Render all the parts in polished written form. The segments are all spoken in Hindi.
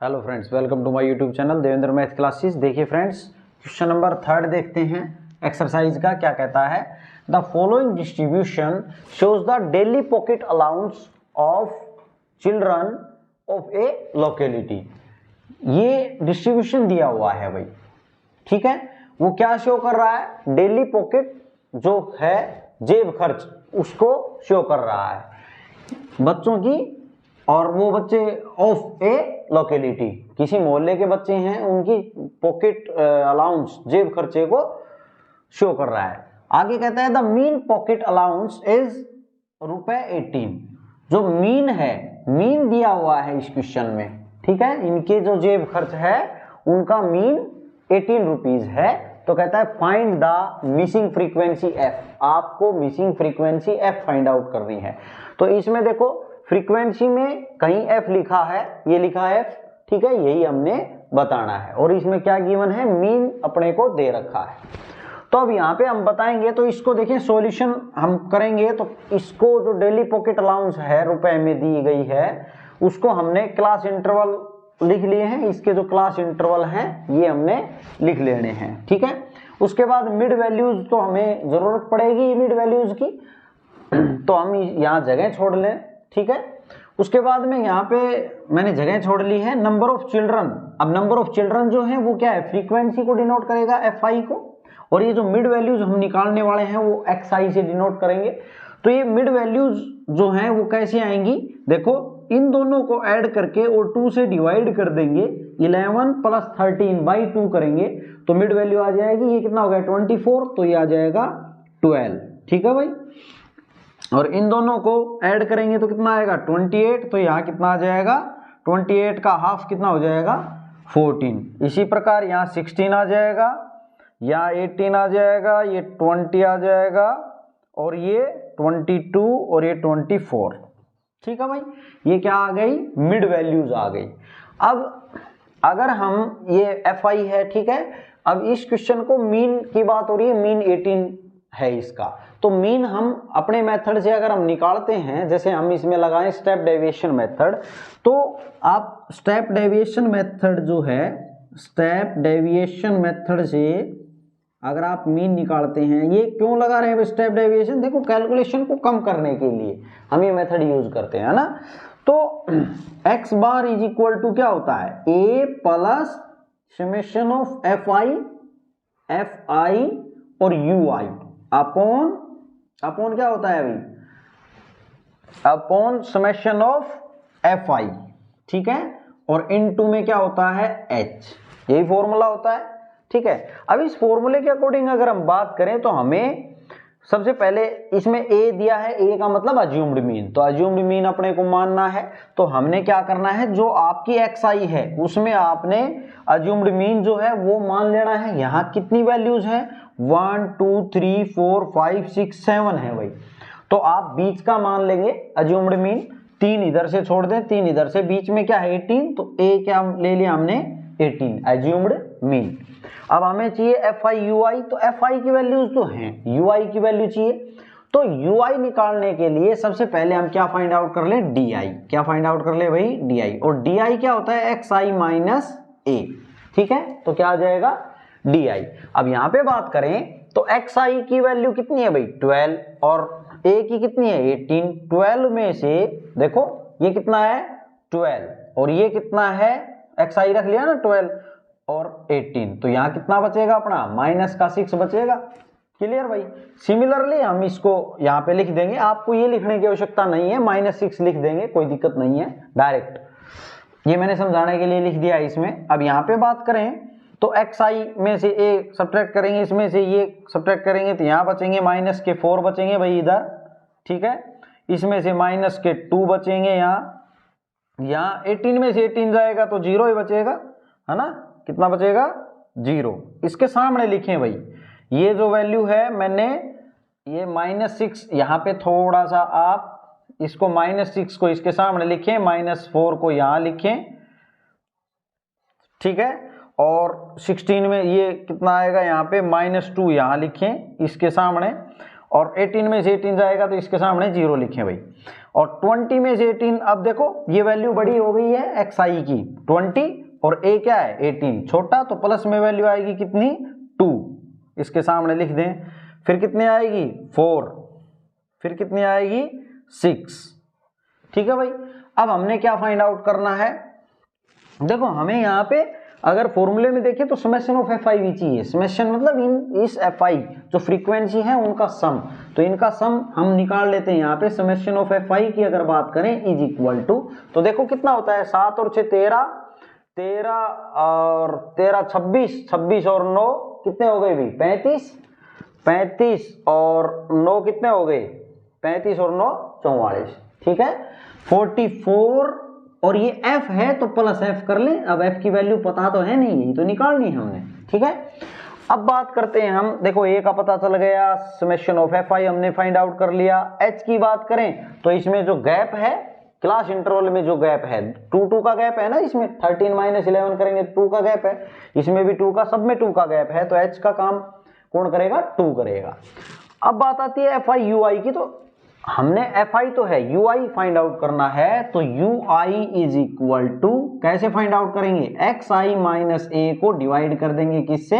Hello friends, welcome to my YouTube channel Devendra math classes. देखिए फ्रेंड्स, क्वेश्चन नंबर 3 देखते हैं एक्सरसाइज का। क्या कहता है? The following distribution shows the daily pocket allowance of children of a locality. ये डिस्ट्रीब्यूशन दिया हुआ है भाई, ठीक है। वो क्या शो कर रहा है? डेली पॉकेट जो है जेब खर्च, उसको शो कर रहा है बच्चों की। और वो बच्चे ऑफ ए लोकेलिटी, किसी मोहल्ले के बच्चे हैं, उनकी पॉकेट अलाउंस जेब खर्चे को शो कर रहा है। आगे कहता है the mean pocket allowance is ₹18। जो मीन है, मीन दिया हुआ है इस क्वेश्चन में, ठीक है। इनके जो जेब खर्च है उनका मीन 18 रुपीज है। तो कहता है find the missing frequency f. आपको missing frequency f find out करनी है। तो इसमें देखो, फ्रीक्वेंसी में कहीं एफ लिखा है, ये लिखा है एफ, ठीक है, यही हमने बताना है। और इसमें क्या गिवन है? मीन अपने को दे रखा है। तो अब यहाँ पे हम बताएंगे, तो इसको देखें, सॉल्यूशन हम करेंगे। तो इसको जो डेली पॉकेट अलाउंस है रुपए में दी गई है, उसको हमने क्लास इंटरवल लिख लिए हैं। इसके जो क्लास इंटरवल हैं ये हमने लिख लेने हैं, ठीक है। उसके बाद मिड वैल्यूज तो हमें जरूरत पड़ेगी मिड वैल्यूज की, तो हम यहाँ जगह छोड़ लें, ठीक है। उसके बाद में यहाँ पे मैंने जगह छोड़ ली है नंबर ऑफ चिल्ड्रन। अब नंबर ऑफ चिल्ड्रन जो है वो क्या है? फ्रीक्वेंसी को डिनोट करेगा, एफ आई को। और ये जो मिड वैल्यूज हम निकालने वाले हैं वो एक्स आई से डिनोट करेंगे। तो ये मिड वैल्यूज जो हैं वो कैसे आएंगी? देखो, इन दोनों को ऐड करके और 2 से डिवाइड कर देंगे। 11 + 13/2 करेंगे तो मिड वैल्यू आ जाएगी। ये कितना हो गया? 24। तो ये आ जाएगा 12, ठीक है भाई। और इन दोनों को ऐड करेंगे तो कितना आएगा? 28। तो यहाँ कितना आ जाएगा? 28 का हाफ कितना हो जाएगा? 14। इसी प्रकार यहाँ 16 आ जाएगा, यहाँ 18 आ जाएगा, ये 20 आ जाएगा, और ये 22 और ये 24, ठीक है भाई। ये क्या आ गई? मिड वैल्यूज आ गई। अब अगर हम, ये एफ आई है, ठीक है। अब इस क्वेश्चन को मीन की बात हो रही है, मीन 18 है इसका। तो मीन हम अपने मेथड से अगर हम निकालते हैं, जैसे हम इसमें लगाएं स्टेप डेविएशन मेथड, तो आप स्टेप डेविएशन मेथड जो है, स्टेप डेविएशन मेथड से अगर आप मीन निकालते हैं, ये क्यों लगा रहे हैं स्टेप डेविएशन? देखो, कैलकुलेशन को कम करने के लिए हम ये मेथड यूज करते हैं ना। तो x bar is equal to क्या होता है? a plus summation of f i और यू आई अपॉन क्या होता है अभी? Upon summation of f i, ठीक है। और इनटू में क्या होता है? h। यही फॉर्मूला होता है, ठीक है। अब इस फॉर्मूले के अकॉर्डिंग अगर हम बात करें तो हमें सबसे पहले इसमें a दिया है, a का मतलब अज्यूम्ड मीन। तो अज्यूम्ड मीन अपने को मानना है। तो हमने क्या करना है, जो आपकी एक्स आई है उसमें आपने अज्यूम्ड मीन जो है वो मान लेना है। यहाँ कितनी वैल्यूज है? 1 2 3 4 5 6 7 है भाई। तो आप बीच का मान लेंगे अज्यूम्ड मीन। 3 इधर से छोड़ दें, 3 इधर से, बीच में क्या है? 18। तो a क्या ले लिया हमने? 18 अज्यूम्ड मीन। अब हमें चाहिए एफ आई यू आई। तो एफ आई की वैल्यूज तो हैं, यू आई की वैल्यू चाहिए। तो यू आई निकालने के लिए सबसे पहले हम क्या फाइंड आउट कर ले? D I. क्या फाइंड आउट कर ले भाई? D I. और डी आई क्या होता है? एक्स आई माइनस ए, ठीक है। तो क्या आ जाएगा? D I. अब यहाँ पे बात करें तो एक्स आई की वैल्यू कितनी है भाई? 12। और ए की कितनी है? 18। 12 में से देखो, ये कितना है? 12। और ये कितना है? एक्स आई रख लिया ना 12 और 18। तो यहाँ कितना बचेगा अपना? माइनस का 6 बचेगा। क्लियर भाई। सिमिलरली हम इसको यहाँ पे लिख देंगे। आपको ये लिखने की आवश्यकता नहीं है, -6 लिख देंगे, कोई दिक्कत नहीं है, डायरेक्ट। ये मैंने समझाने के लिए लिख दिया इसमें। अब यहाँ पे बात करें तो एक्स आई में से ए सब्ट्रैक्ट करेंगे, इसमें से ये सब्ट्रैक्ट करेंगे, तो यहाँ बचेंगे -4 बचेंगे भाई इधर, ठीक है। इसमें से -2 बचेंगे यहाँ 18 में से 18 जाएगा तो 0 ही बचेगा, है ना। कितना बचेगा? 0। इसके सामने लिखें भाई, ये जो वैल्यू है, मैंने ये -6 यहाँ पे थोड़ा सा आप इसको -6 को इसके सामने लिखें, -4 को यहाँ लिखें, ठीक है। और 16 में ये कितना आएगा? यहाँ पे -2 यहाँ लिखें इसके सामने। और 18 में से 18 जाएगा तो इसके सामने 0 लिखें भाई, और 20 में से 18, अब देखो ये वैल्यू बड़ी हो गई है xi की 20 और a क्या है 18 छोटा, तो प्लस में वैल्यू आएगी कितनी 2, इसके सामने लिख दें। फिर कितनी आएगी 4, फिर कितनी आएगी 6। ठीक है भाई, अब हमने क्या फाइंड आउट करना है, देखो हमें यहाँ पे अगर फॉर्मूले में देखें तो समेशन ऑफ एफ आई भी चाहिए। समेशन मतलब इस एफ आई जो फ्रीक्वेंसी है उनका सम, तो इनका सम हम निकाल लेते हैं यहाँ पे। समेशन ऑफ एफ आई की अगर बात करें इज इक्वल टू, तो देखो कितना होता है 7 और 6 13, 13 और 13 26, 26 और 9 कितने हो गए भाई 35, 35 और 9 कितने हो गए 35 और 9 44। ठीक है 44, और ये f है तो प्लस f कर लें। अब f की वैल्यू पता तो है नहीं, ये तो निकालनी है हमने। ठीक है, अब बात करते हैं हम, देखो a का पता चल गया, समेशन ऑफ एफ आई हमने फाइंड आउट कर लिया। h की बात करें तो इसमें जो गैप है क्लास इंटरवल में, जो गैप है 2 का गैप है ना, इसमें 13 माइनस 11 करेंगे 2 का गैप है, इसमें भी 2 का, सब में 2 का गैप है, तो h का काम कौन करेगा 2 करेगा। अब बात आती है एफ आई यू आई की, तो हमने एफ आई तो है, यू आई फाइंड आउट करना है, तो u i is equal to कैसे फाइंड आउट करेंगे, एक्स आई माइनस ए को डिवाइड कर देंगे किससे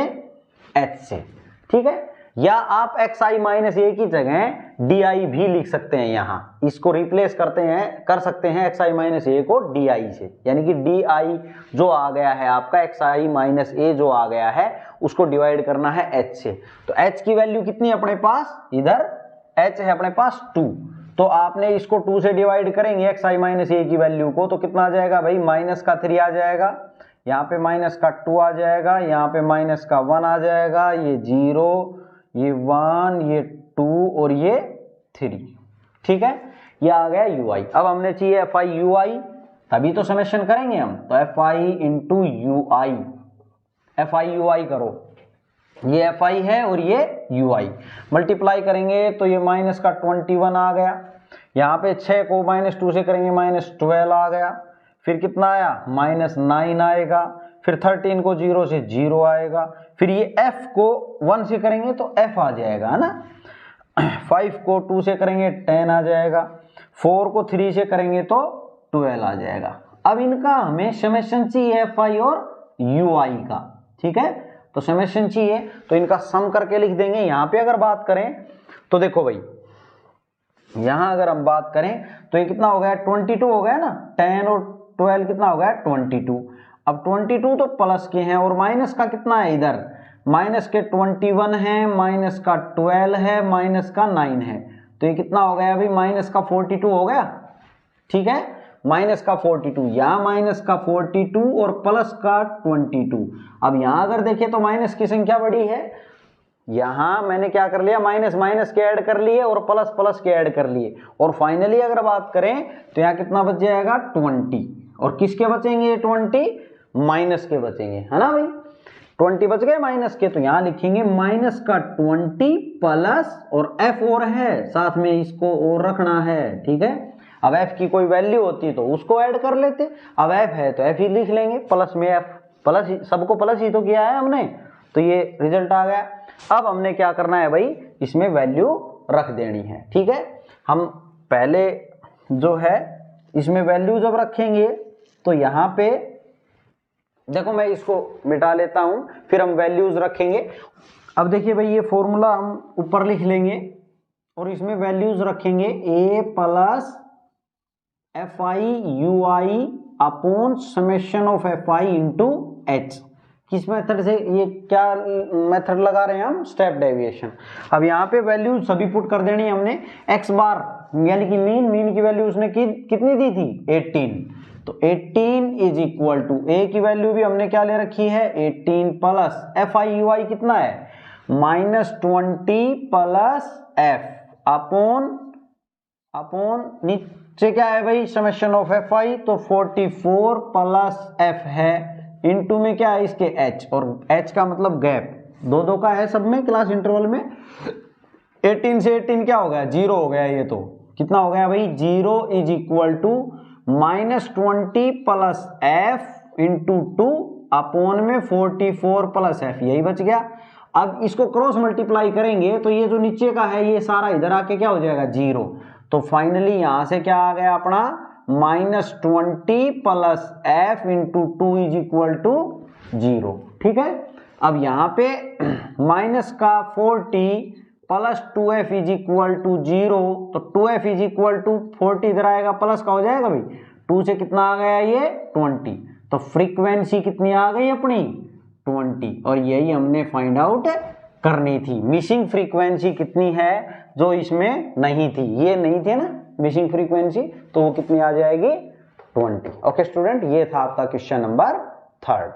एच से। ठीक है, या आप एक्स आई माइनस ए की जगह डी आई भी लिख सकते हैं, यहाँ इसको रिप्लेस कर सकते हैं एक्स आई माइनस ए को डी आई से, यानी कि डी आई जो आ गया है आपका एक्स आई माइनस ए जो आ गया है उसको डिवाइड करना है एच से। तो एच की वैल्यू कितनी है अपने पास, इधर h है अपने पास 2, तो आपने इसको 2 से डिवाइड करेंगे एक्स आई माइनस ए की वैल्यू को, तो कितना आ जाएगा भाई माइनस का 3 आ जाएगा, यहाँ पे माइनस का 2 आ जाएगा, यहाँ पे माइनस का 1 आ जाएगा, ये 0, ये 1, ये 2 और ये 3। ठीक है, ये आ गया यू आई। अब हमने चाहिए एफ आई यू आई, तभी तो समेशन करेंगे हम, तो f i into u i, f i u i करो, ये एफ आई है और ये यू आई, मल्टीप्लाई करेंगे तो ये माइनस का 21 आ गया, यहाँ पे 6 को -2 से करेंगे -12 आ गया, फिर कितना आया -9 आएगा, फिर 13 को 0 से 0 आएगा, फिर ये f को 1 से करेंगे तो f आ जाएगा है ना, 5 को 2 से करेंगे 10 आ जाएगा, 4 को 3 से करेंगे तो 12 आ जाएगा। अब इनका हमें समेशन चाहिए एफ आई और यू आई का। ठीक है, तो समेशन चाहिए तो इनका सम करके लिख देंगे। यहाँ पे अगर बात करें तो देखो भाई, यहाँ अगर हम बात करें तो ये कितना हो गया 22 हो गया ना, 10 और 12 कितना हो गया 22। अब 22 तो प्लस के हैं और माइनस का कितना है, इधर माइनस के 21 है, माइनस का 12 है, माइनस का 9 है, तो ये कितना हो गया अभी माइनस का 42 हो गया। ठीक है, माइनस का 42, यहाँ माइनस का 42 और प्लस का 22। अब यहाँ अगर देखें तो माइनस की संख्या बड़ी है, यहाँ मैंने क्या कर लिया माइनस माइनस के ऐड कर लिए और प्लस प्लस के ऐड कर लिए, और फाइनली अगर बात करें तो यहाँ कितना बच जाएगा 20, और किसके बचेंगे 20 माइनस के बचेंगे, है ना भाई 20 बच गए माइनस के, तो यहाँ लिखेंगे माइनस का 20 प्लस, और एफ और है साथ में इसको और रखना है। ठीक है, अब f की कोई वैल्यू होती तो उसको ऐड कर लेते, अब f है तो f ही लिख लेंगे, प्लस में f, प्लस सबको प्लस ही तो किया है हमने, तो ये रिजल्ट आ गया। अब हमने क्या करना है भाई, इसमें वैल्यू रख देनी है। ठीक है, हम पहले जो है इसमें वैल्यू जब रखेंगे तो यहाँ पे देखो मैं इसको मिटा लेता हूं, फिर हम वैल्यूज रखेंगे। अब देखिए भाई ये फॉर्मूला हम ऊपर लिख लेंगे और इसमें वैल्यूज रखेंगे a plus F i u i upon summation of f i into H. किस मेथड से, ये क्या मेथड लगा रहे हैं हम, स्टेप डेविएशन। अब यहाँ पे वैल्यू सभी पुट कर देनी हमने, x बार यानी कि मीन की वैल्यू उसने कितनी दी थी 18, तो 18 इज इक्वल टू a की वैल्यू भी हमने क्या ले रखी है 18 प्लस एफ आई यू आई कितना है -20 प्लस f अपॉन नीचे क्या है भाई समेशन ऑफ एफ आई, तो 44 प्लस f है, इनटू में क्या है इसके h, और h का मतलब गैप, दो का है सब में क्लास इंटरवल में। 18 से 18 क्या हो गया 0 हो गया, ये तो कितना हो गया भाई 0 is equal to -20 plus f into 2 upon में 44 प्लस f, यही बच गया। अब इसको क्रॉस मल्टीप्लाई करेंगे तो ये जो नीचे का है ये सारा इधर आके क्या हो जाएगा 0। तो फाइनली यहां से क्या आ गया अपना -20 plus f into 2 is equal to 0। ठीक है, अब यहां पे माइनस का 40 plus 2f is equal to 0, तो 2f इज इक्वल टू 40 इधर आएगा प्लस का हो जाएगा भाई, 2 से कितना आ गया ये 20, तो फ्रीक्वेंसी कितनी आ गई अपनी 20। और यही हमने फाइंड आउट करनी थी, मिसिंग फ्रीक्वेंसी कितनी है जो इसमें नहीं थी, ये नहीं थी ना मिसिंग फ्रीक्वेंसी, तो वो कितनी आ जाएगी 20। ओके स्टूडेंट, ये था आपका क्वेश्चन नंबर 3।